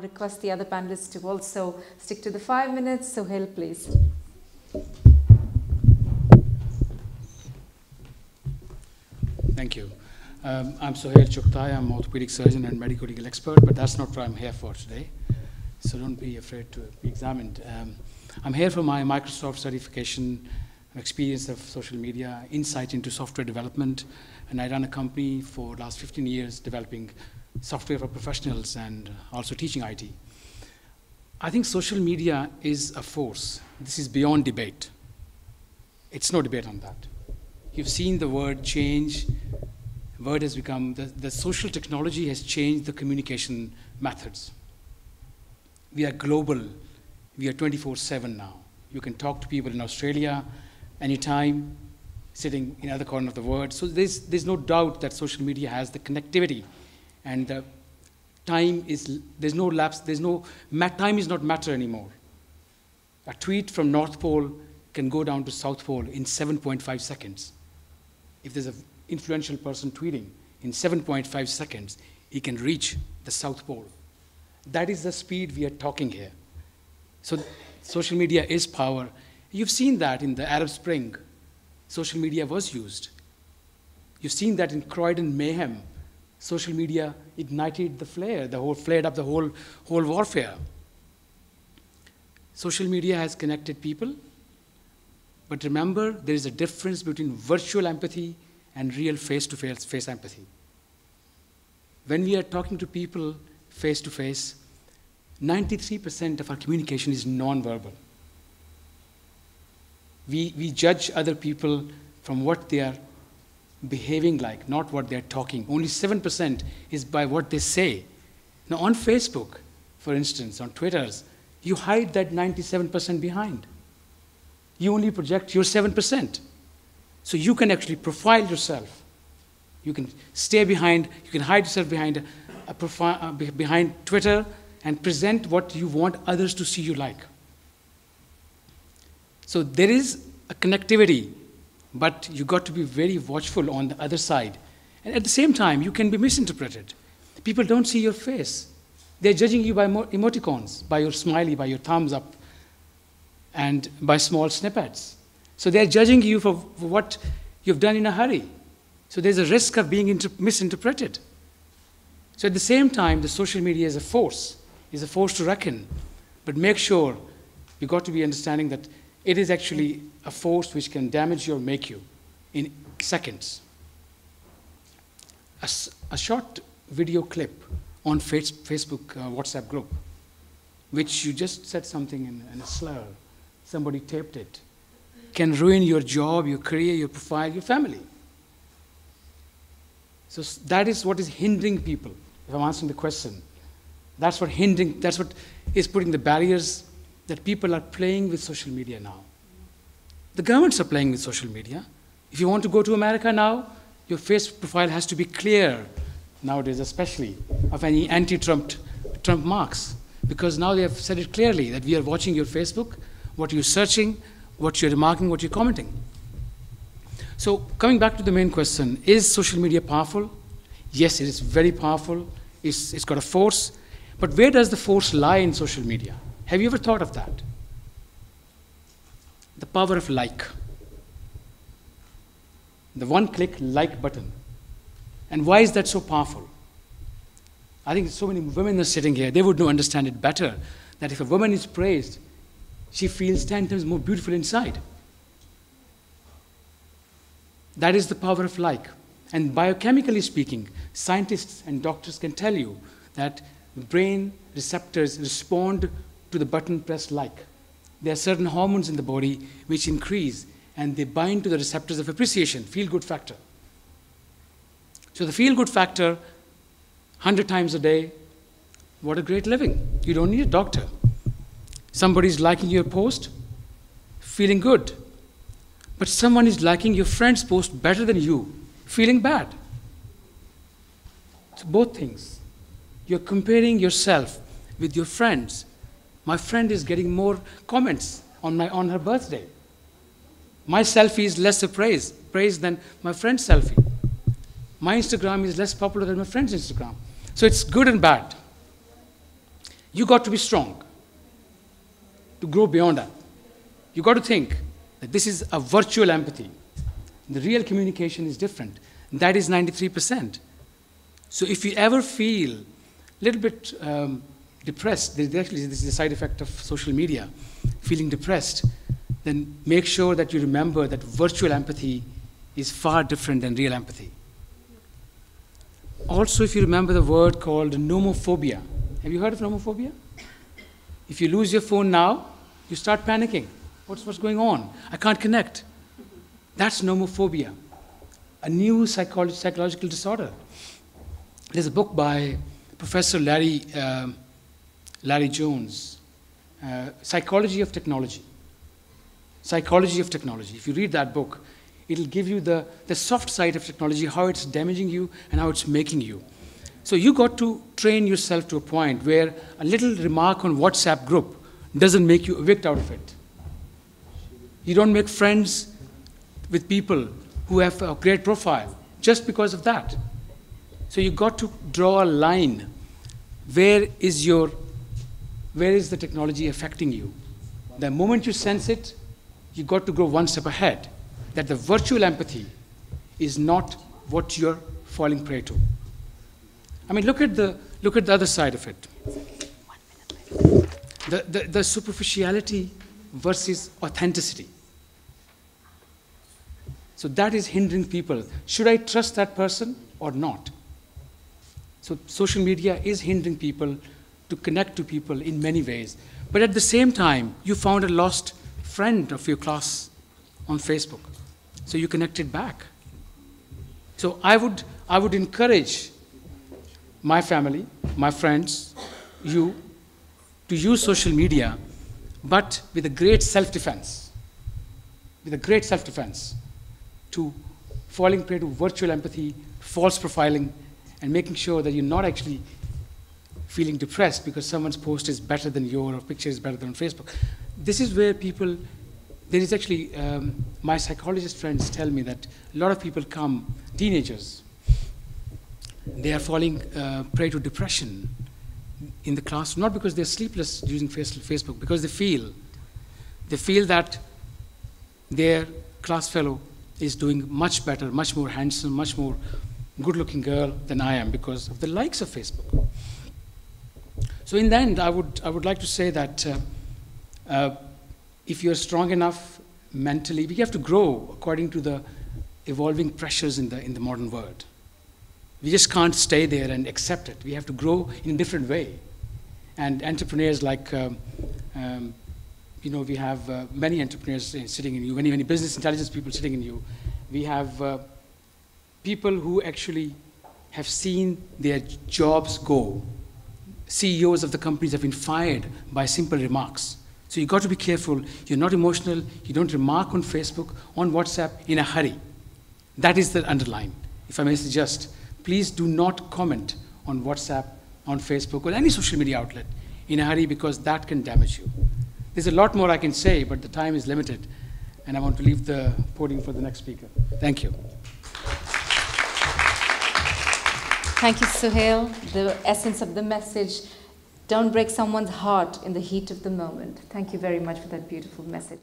Request the other panelists to also stick to the 5 minutes. Suhail, please. Thank you. I'm Suhail Chughtai. I'm an orthopedic surgeon and medical legal expert, but that's not what I'm here for today. So don't be afraid to be examined. I'm here for my Microsoft certification, experience of social media, insight into software development, and I run a company for the last 15 years developing software for professionals and also teaching IT. I think social media is a force. This is beyond debate. It's no debate on that. You've seen the word change. Word has become, the social technology has changed the communication methods. We are global. We are 24/7 now. You can talk to people in Australia anytime, sitting in the other corner of the world. So there's no doubt that social media has the connectivity. And the time is, there's no lapse, time is not matter anymore. A tweet from North Pole can go down to South Pole in 7.5 seconds. If there's an influential person tweeting, in 7.5 seconds, he can reach the South Pole. That is the speed we are talking here. So social media is power. You've seen that in the Arab Spring. Social media was used. You've seen that in Croydon mayhem. Social media ignited the flare, flared up the whole warfare. Social media has connected people, but remember, there is a difference between virtual empathy and real face-to-face empathy. When we are talking to people face-to-face, 93% of our communication is non-verbal. We judge other people from what they are behaving like, not what they're talking. Only 7% is by what they say. Now on Facebook, for instance, on Twitters, you hide that 97% behind. You only project your 7%. So you can actually profile yourself. You can stay behind, you can hide yourself behind behind Twitter and present what you want others to see you like. So there is a connectivity, but you got to be very watchful on the other side. And at the same time, you can be misinterpreted. People don't see your face. They're judging you by emoticons, by your smiley, by your thumbs up, and by small snippets. So they're judging you for what you've done in a hurry. So there's a risk of being misinterpreted. So at the same time, the social media is a force to reckon. But make sure you got to be understanding that it is actually a force which can damage you or make you in seconds. A short video clip on Facebook WhatsApp group, which you just said something in a slur, somebody taped it, can ruin your job, your career, your profile, your family. So that is what is hindering people, if I'm answering the question. That's what is putting the barriers that people are playing with social media now. The governments are playing with social media. If you want to go to America now, your face profile has to be clear, nowadays especially, of any anti-Trump marks. Because now they have said it clearly that we are watching your Facebook, what you're searching, what you're remarking, what you're commenting. So coming back to the main question, is social media powerful? Yes, it is very powerful. It's got a force. But where does the force lie in social media? Have you ever thought of that? The power of like. The one-click like button. And why is that so powerful? I think so many women are sitting here, they would understand it better, that if a woman is praised, she feels 10 times more beautiful inside. That is the power of like. And biochemically speaking, scientists and doctors can tell you that brain receptors respond to the button pressed like. There are certain hormones in the body which increase and they bind to the receptors of appreciation, feel-good factor. So the feel-good factor 100 times a day, what a great living. You don't need a doctor. Somebody's liking your post, feeling good. But someone is liking your friend's post better than you, feeling bad. So both things. You're comparing yourself with your friends. My friend is getting more comments on her birthday. My selfie is less praise than my friend's selfie. My Instagram is less popular than my friend's Instagram. So it's good and bad. You got to be strong to grow beyond that. You got to think that this is a virtual empathy. The real communication is different. That is 93%. So if you ever feel a little bit depressed, this is a side effect of social media, feeling depressed, then make sure that you remember that virtual empathy is far different than real empathy. Also, if you remember the word called nomophobia. Have you heard of nomophobia? If you lose your phone now, you start panicking. What's going on? I can't connect. That's nomophobia, a new psychological disorder. There's a book by Professor Larry Jones, Psychology of Technology. Psychology of Technology. If you read that book, it'll give you the soft side of technology, how it's damaging you and how it's making you. So you got to train yourself to a point where a little remark on WhatsApp group doesn't make you evict out of it. You don't make friends with people who have a great profile just because of that. So you got to draw a line. Where is the technology affecting you? The moment you sense it, you got to go one step ahead. That the virtual empathy is not what you're falling prey to. I mean, look at the other side of it. The superficiality versus authenticity. So that is hindering people. Should I trust that person or not? So social media is hindering people to connect to people in many ways. But at the same time, you found a lost friend of your class on Facebook. So you connected back. So I would encourage my family, my friends, you, to use social media, but with a great self-defense. With a great self-defense to falling prey to virtual empathy, false profiling, and making sure that you're not actually feeling depressed because someone's post is better than your or picture is better than on Facebook. This is where people, there is actually, my psychologist friends tell me that a lot of people come, teenagers, they are falling prey to depression in the classroom, not because they're sleepless using Facebook, because they feel that their class fellow is doing much better, much more handsome, much more good-looking girl than I am because of the likes of Facebook. So in the end, I would like to say that if you're strong enough mentally, we have to grow according to the evolving pressures in the modern world. We just can't stay there and accept it. We have to grow in a different way. And entrepreneurs like, we have many entrepreneurs sitting in you, many business intelligence people sitting in you. We have people who actually have seen their jobs go. CEOs of the companies have been fired by simple remarks. So you've got to be careful. You're not emotional. You don't remark on Facebook, on WhatsApp in a hurry. That is the underline. If I may suggest, please do not comment on WhatsApp, on Facebook, or any social media outlet in a hurry because that can damage you. There's a lot more I can say, but the time is limited, and I want to leave the podium for the next speaker. Thank you. Thank you, Suhail. The essence of the message, don't break someone's heart in the heat of the moment. Thank you very much for that beautiful message.